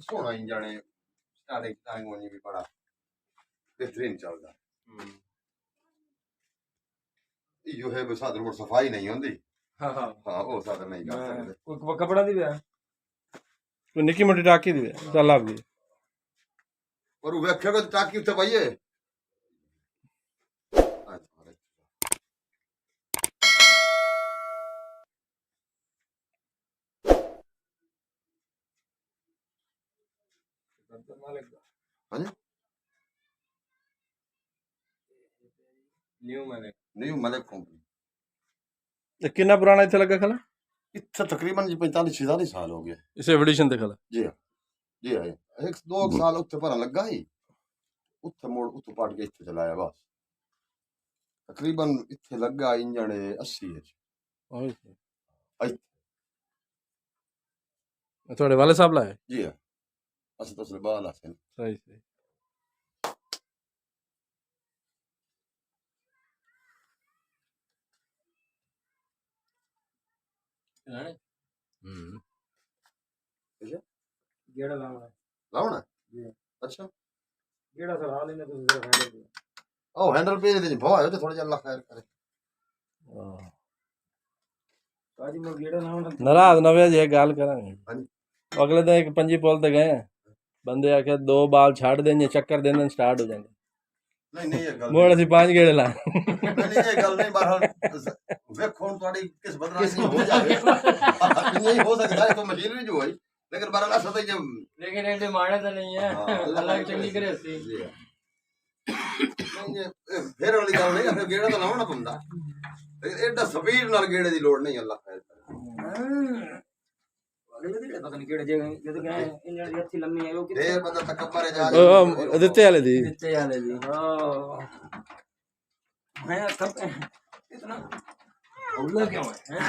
सोना इंजन है स्टार्टिंग होनी भी बड़ा बेहतरीन चलता यो है बस साधन पर सफाई नहीं होती हाँ हाँ हाँ वो साधन नहीं कर सकते कोई कपड़ा दी है कोई निकी मोटी टाकी दी है चल आप दी और वेखेगा तो टाकी उठे पाइए हाँ जी न्यू मलिक कंपनी कितना पुराना इतना लगा खला इतना तकरीबन 45-46 साल हो गए इसे एवोल्यूशन ते खला जी हाँ जी हाँ एक दो साल उत्ते पर लगा ही उत्ते मोड़ उत्ते पाट के इत्थे चलाया बस तकरीबन इत्थे लगा इंजन 80 है थोड़े वाले साहब लाए जी हाँ असल तसले बाल आसे सही सही गेड़ा लावना जी अच्छा गेड़ा सर हाल ही में तो सिर्फ हैंडल पे ओ हैंडल पे दे भवायो ते थोड़ा अल्लाह खैर करे काजी में गेड़ा लावना नाराज ना वे ये गाल करांगे हां अगले दिन एक पंजी पोल ते गए बंदे आके दो बाल छाड़ देंगे चक्कर देने स्टार्ट हो जाएंगे नहीं ये गल मोड़ सी 5 गेड़े ला नहीं ये गल नहीं बाहर वेखो थोड़ी किस बदनामी हो जाए नहीं हो सकता है तो मशीनरी जो है लेकिन बारह लाख सदा ये लेकिन ऐसे मारना तो नहीं है अल्लाह की चंगी करे सी नहीं ये फेर वाली गल नहीं फिर गेड़ा तो लावना पंदा लेकिन एडा स्पीड नाल गेड़े दी लोड नहीं अल्लाह खैर करे पता नहीं केड़े जगह ये तो क्या है इंजन की अच्छी लंबी है वो दे बंदा तकब्बर है जा दित्ते वाले दी हां मैं कब इतना उल्ला क्यों है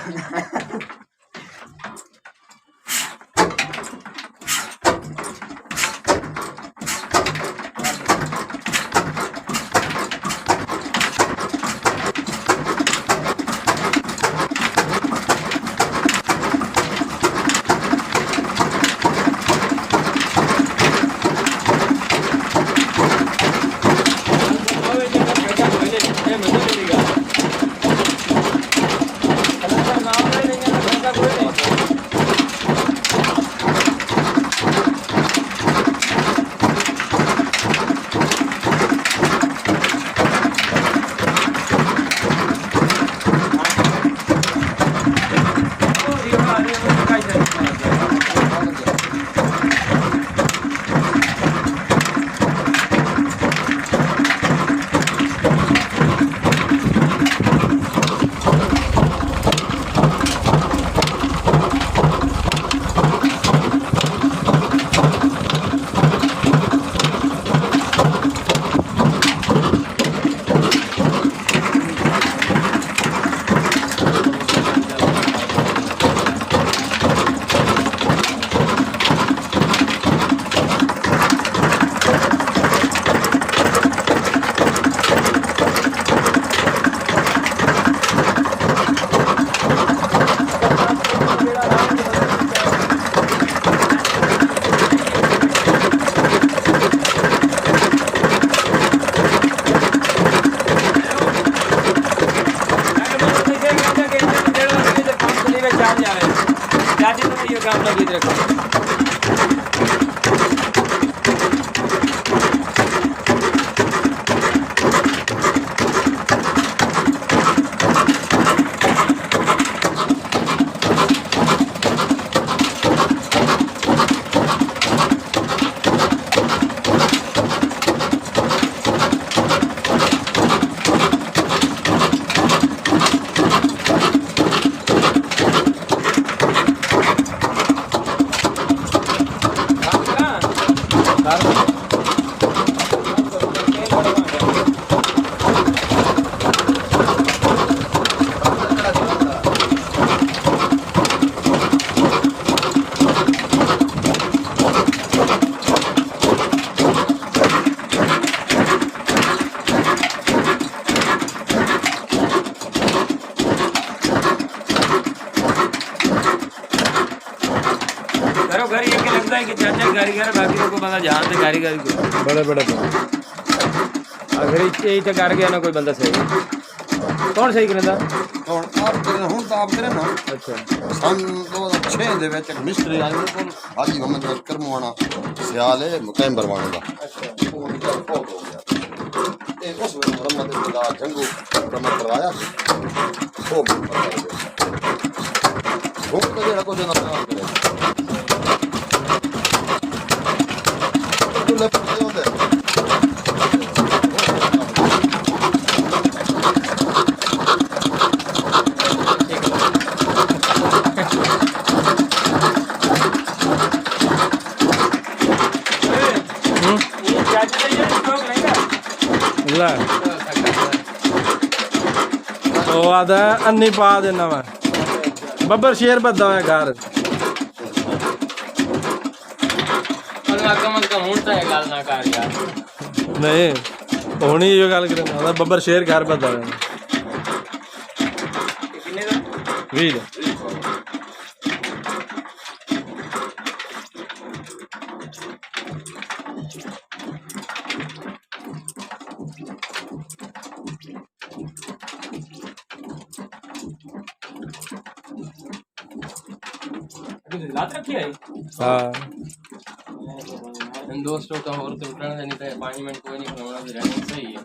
घरों घर ये लगता है कि चाचा कारीगर बाकी लोग को बंदा जानते कारीगर को बड़े बड़े अगर यही तो कर गया ना कोई बंदा सही कौन सही करेंदा ਹੁਣ ਆਪ ਕਰਨ ਹੁਣ ਤਾਂ ਆਪ ਕਰੇ ਨਾ अच्छा ਸਨ 2006 ਦੇ ਵਿੱਚ ਇੱਕ ਮਿਸਤਰੀ ਆਇਆ ਮੇਰੇ ਕੋਲ ਹਾਜੀ ਮੁਹੰਮਦ ਅਸਕਰ ਮਵਾਣਾ ਸਿਆਲੇ ਮੁਕੈਂਬਰ ਵਾਲੇ ਦਾ अच्छा ਉਹ ਜਿਹੜਾ ਫੋਟ ਹੋ ਗਿਆ ਇਹ ਉਸ ਵੇਲੇ ਮੁਹੰਮਦ ਦਾ ਜੰਗੂ ਮੁਕੰਮਲ ਕਰਵਾਇਆ ਸੀ ਉਹ ਉਹ ਜਿਹੜਾ ਕੋਈ ਨਾ ਕਰੇ ਉਹ ਲੈ ਪੱਤੇ ਹੁੰਦੇ ਲੈ ਉਹ ਆਦਾ ਅੰਨੀ ਪਾ ਦੇਣਾ ਵਾ ਬੱਬਰ ਸ਼ੇਰ ਬੱਦਾ ਹੋਇਆ ਘਰ कम ਹੁਣ ਤਾਂ ਇਹ ਗੱਲ ਨਾ ਕਰ ਯਾਰ ਨਹੀਂ ਹੋਣੀ ਇਹ ਗੱਲ ਕਰਨਾ ਬੱਬਰ ਸ਼ੇਰ ਘਰ ਬੱਦਾ ਹੋਇਆ ਕਿੰਨੇ ਦਾ 20 ਦਾ लात रखी है हाँ इन दोस्तों का और तो उठाना नहीं था 5 मिनट कोई नहीं खिलाना भी रहना सही है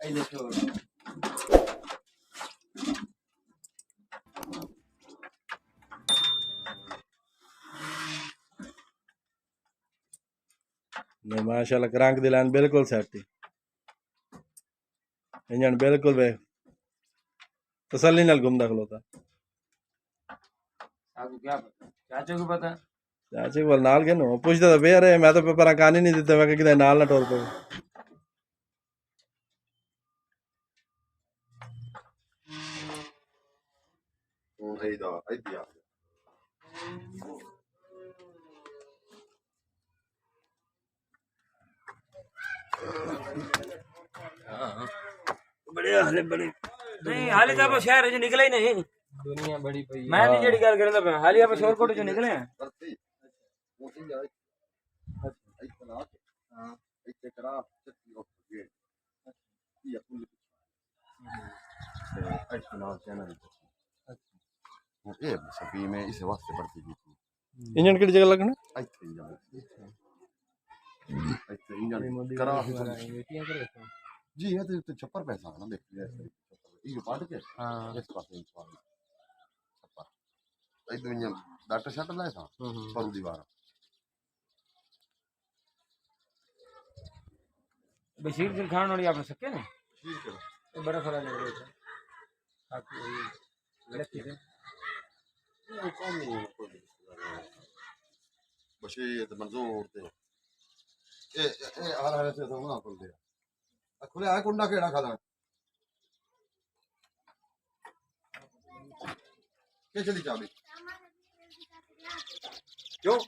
आई देखो नहीं माशाल्लाह करंक दी लाइन बिल्कुल सेट है इंजन बिल्कुल वे तसल्ली नाल घूमदा खलोता आपको क्या पता चाचा को पता चाचे को नाल के नो पूछदा तो बेर है मैं तो पर कान ही नहीं देता मैं कि नाल ना टोर पे ਉਹ ਇਹਦਾ ਇੱਥੇ ਆ हां बड़े हाले बड़े नहीं हाले तो आप शहर जो निकले ही नहीं दुनिया बड़ी पई मैं नहीं जेडी गल करदा पे हाले आप शोरकोट जो निकले हैं ਕਰਤੀ ਉਹ ਤੇ ਜਾ ਇੱਥੇ ਲਾ ਕੇ ਹਾਂ ਇੱਥੇ ਕਰਾ ਚੱਕੀ ਉੱਠ ਗਏ ਇਹ ਪੁੱਲ ਤੇ ਇੱਥੇ ਨਾਲ ਚੈਨਲ ਉਹ ਇਹ ਸਭੀ ਮੈਂ ਇਸੇ ਵਾਸਤੇ ਭਰਤੀ ਕੀਤੀ इंजन किहड़ी जगह लगना ਇੱਥੇ ਹੀ ਜਾਣਾ ਇੱਥੇ ਇੰਜਨ ਕਰਾ जी है तो छप्पर पैसा ना देख ये पाट के हां इस पासे छप्पर एक दुनिया डाटा शट लाए था पर दीवार बशीर सिंह खान वाली आप सके ना ठीक है ये बड़ा फरा लग रहा है आपको लकी है ये कौन है बशीर मंजूर थे ए आ रहा है से तो ना खोल दिया खुले है कुंडा केड़ा खादा के चली चाबी क्यों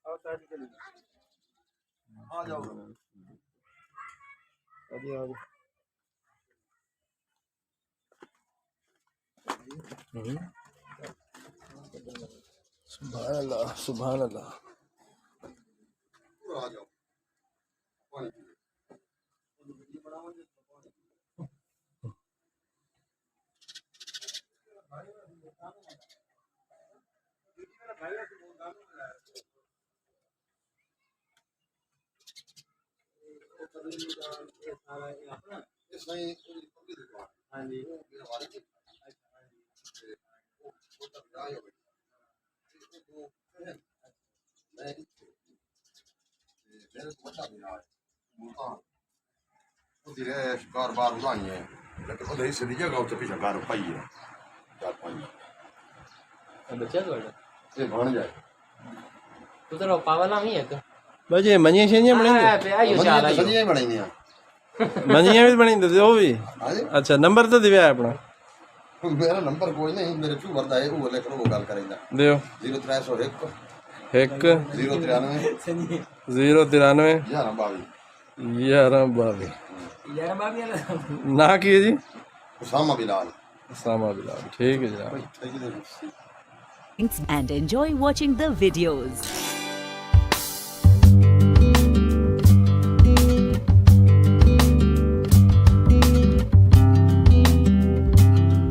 आओ चाबी चली आ जाओ अभी आ सुभान अल्लाह सुभान अल्लाह आ जाओ पानी हाँ जी शिकार बार बुलाई है लेकिन उधर ही सीधी जगह उत्ते पीछे घर पाई है 4-5 बच्चा तो ये बन जाए तो तेरा पावला नहीं है तो बजे मनिया शेनिया बनेंगे पे आयो चाल आयो सजियां बनाई हैं मनिया भी बनेंगे वो भी हां जी अच्छा नंबर तो दिया है अपना मेरा नंबर कोई नहीं मेरे क्यों वर्दा है वो लेकर वो गल करेंदा दियो 0301 एक 093 093 11 22 11 22 यार बाबी ना की है जी उसामा बिलाल इस्लामाबाद जनाब, ठीक है जनाब। And enjoy watching the videos.